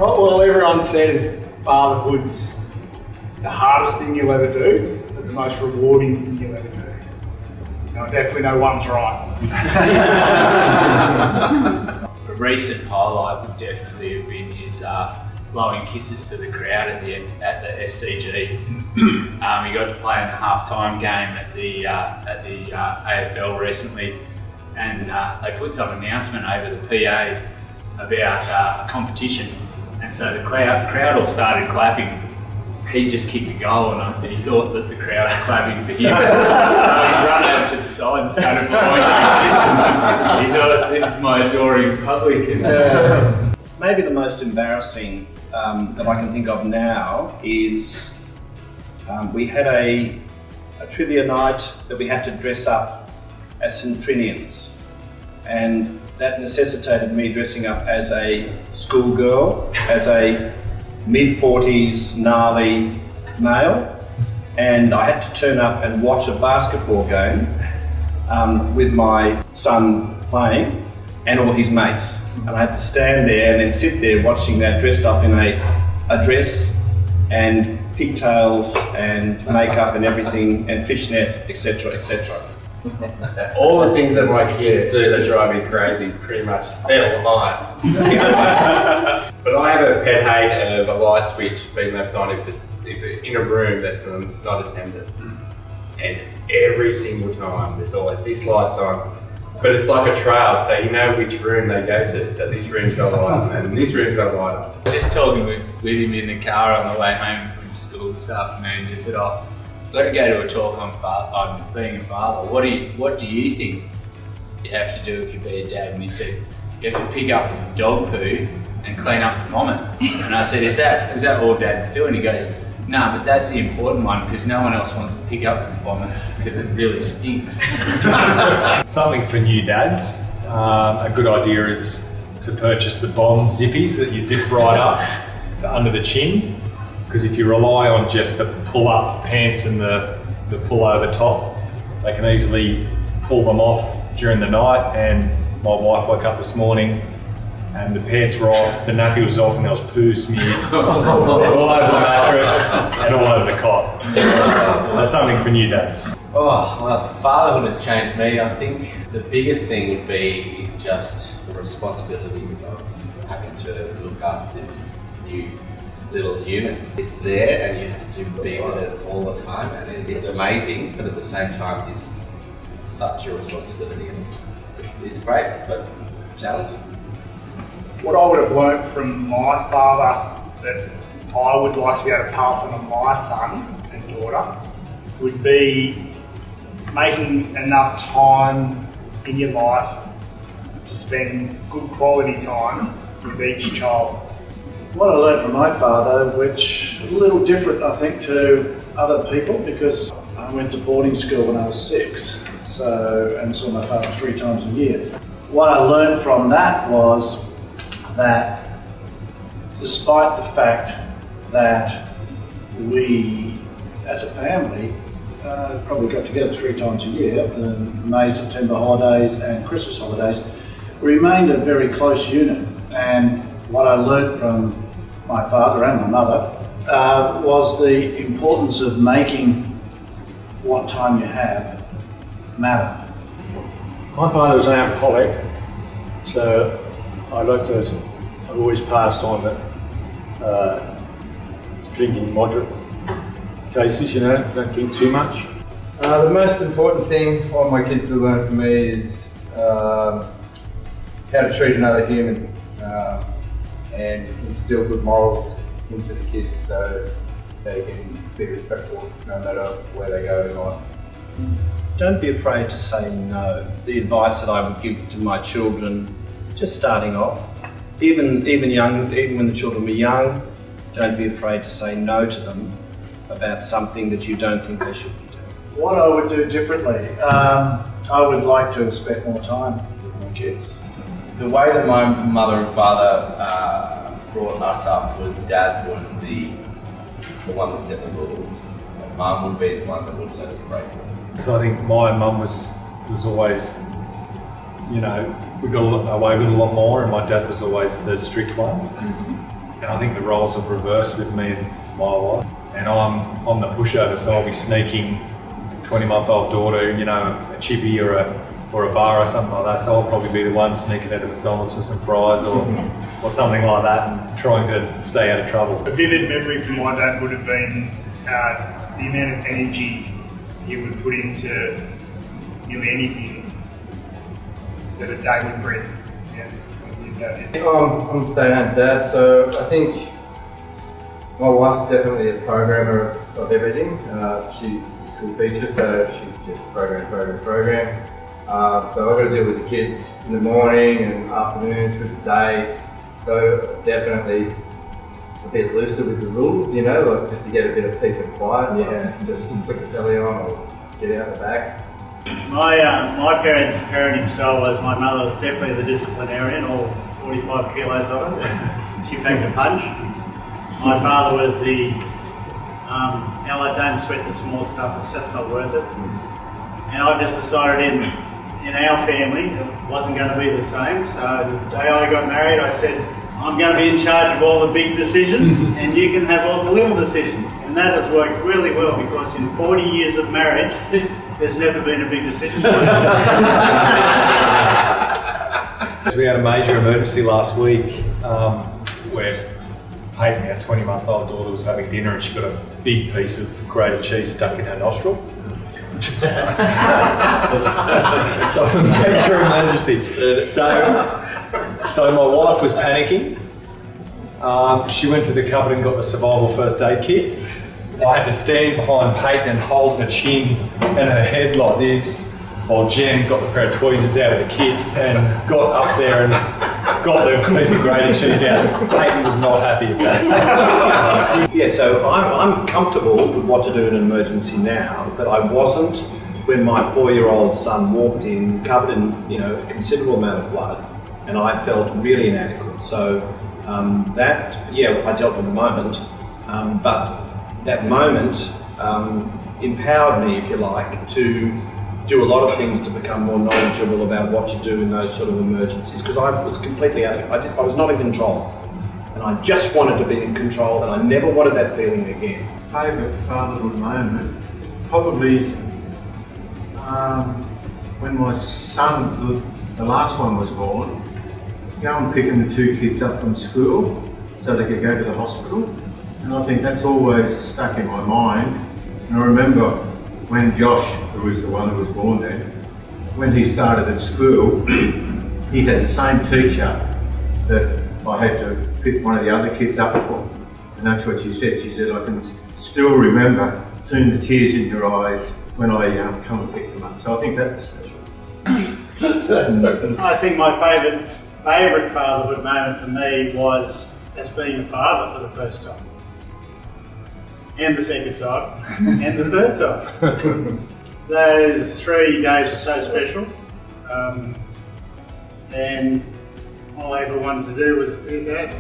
Well, everyone says fatherhood's the hardest thing you'll ever do, but the most rewarding thing you'll ever do. No, definitely no one's right. A recent highlight would definitely have been his blowing kisses to the crowd at the SCG. He got to play in the halftime game at the AFL recently, and they put some announcement over the PA about a competition, and so the crowd all started clapping. He just kicked a goal, and he thought that the crowd were clapping for him. So he ran over to the side and started blowing kisses. He thought, this is my adoring public. Maybe the most embarrassing that I can think of now is we had a trivia night that we had to dress up as Centrinians, and that necessitated me dressing up as a schoolgirl, as a mid-40s gnarly male, and I had to turn up and watch a basketball game with my son playing and all his mates. And I had to stand there and then sit there watching that dressed up in a dress and pigtails and makeup and everything and fishnet, etc, etc. All the things that my kids do that drive me crazy pretty much fell mine. But I have a pet hate of a light switch being left on if it's in a room that's not attended. And every single time there's always this light's on. But it's like a trail, so you know which room they go to. So this room's got a light on and this room's got a light on. Just talking with him in the car on the way home from school this afternoon, he said, I've got to go to a talk on being a father. What do you think you have to do if you be a dad? And he said, you have to pick up dog poo and clean up the vomit. And I said, is that all dads do? And he goes, no, but that's the important one because no one else wants to pick up the vomit because it really stinks. Something for new dads. A good idea is to purchase the Bond zippies that you zip right up to under the chin. Because if you rely on just the pull-up pants and the pull-over top, they can easily pull them off during the night. And my wife woke up this morning and the pants were off, the nappy was off, and there was poo smeared all over the mattress and all over the cot. So that's something for new dads. Oh, well, fatherhood has changed me. I think the biggest thing would be is just the responsibility of having to look after this new little human. It's there and you have to be with it all the time, and it's amazing, but at the same time it's such a responsibility, and it's great but challenging. What I would have learnt from my father that I would like to be able to pass on to my son and daughter would be making enough time in your life to spend good quality time with each child. What I learned from my father, which is a little different I think to other people, because I went to boarding school when I was 6, and saw my father 3 times a year. What I learned from that was that despite the fact that we, as a family, probably got together 3 times a year, the May, September holidays and Christmas holidays, we remained a very close unit. And what I learned from my father and my mother was the importance of making what time you have matter. My father was an alcoholic, so I've always passed on that drinking in moderate cases, don't drink too much. The most important thing I want my kids to learn from me is how to treat another human and instill good morals into the kids so they can be respectful no matter where they go in life. Don't be afraid to say no. The advice that I would give to my children, just starting off, even when the children were young, don't be afraid to say no to them about something that you don't think they should be doing. What I would do differently, I would like to have spent more time with my kids. The way that my mother and father brought us up was Dad was the one that set the rules, and Mum would be the one that would let us break them. So I think my mum was always, we got away with a lot more, and my dad was always the strict one. And I think the roles have reversed with me and my wife. And I'm the pushover, so I'll be sneaking 20-month-old daughter, you know, a chippy or a bar or something like that. So I'll probably be the one sneaking out of McDonald's with some fries or something like that, and trying to stay out of trouble. A vivid memory from my dad would have been the amount of energy he would put into anything that a day would bring. Yeah, I'm a stay-at-home dad, so I think my wife's definitely a programmer of everything. She's a school teacher, so she's just program. So I've got to deal with the kids in the morning and afternoon through the day. So definitely a bit looser with the rules, you know, like just to get a bit of peace and quiet. Yeah. Like just put the telly on or get out the back. My parents' parenting style was, my mother was definitely the disciplinarian, all 45 kilos of it. She packed a punch. My father was the, don't sweat the small stuff, it's just not worth it. And I just decided in our family it wasn't going to be the same. So the day I got married, I said, I'm going to be in charge of all the big decisions and you can have all the little decisions. And that has worked really well, because in 40 years of marriage, there's never been a big decision. We had a major emergency last week where Peyton, our 20-month-old daughter, was having dinner and she got a big piece of grated cheese stuck in her nostril. That was a major emergency. So my wife was panicking. She went to the cupboard and got the survival first aid kit. I had to stand behind Peyton and hold her chin and her head like this, while Jen got the pair of tweezers out of the kit and got up there and got the piece of grated cheese out. Peyton was not happy with that. Yeah, so I'm comfortable with what to do in an emergency now, but I wasn't when my 4-year-old son walked in covered in, you know, a considerable amount of blood, and I felt really inadequate. So I dealt with the moment, but that moment empowered me, if you like, to do a lot of things to become more knowledgeable about what to do in those sort of emergencies, because I was completely I was not in control, and I just wanted to be in control, and I never wanted that feeling again. Favourite fatherhood moment, probably when my son, the last one, was born. Go and picking the 2 kids up from school so they could go to the hospital, and I think that's always stuck in my mind. And I remember when Josh, who was the one who was born then, when he started at school, he had the same teacher that I had to pick one of the other kids up for. And that's what she said. She said, I can still remember seeing the tears in your eyes when I come and pick them up. So I think that was special. I think my favourite fatherhood moment for me was as being a father for the first time. And the second time, and the third time. Those 3 days are so special, and all I ever wanted to do was be a dad.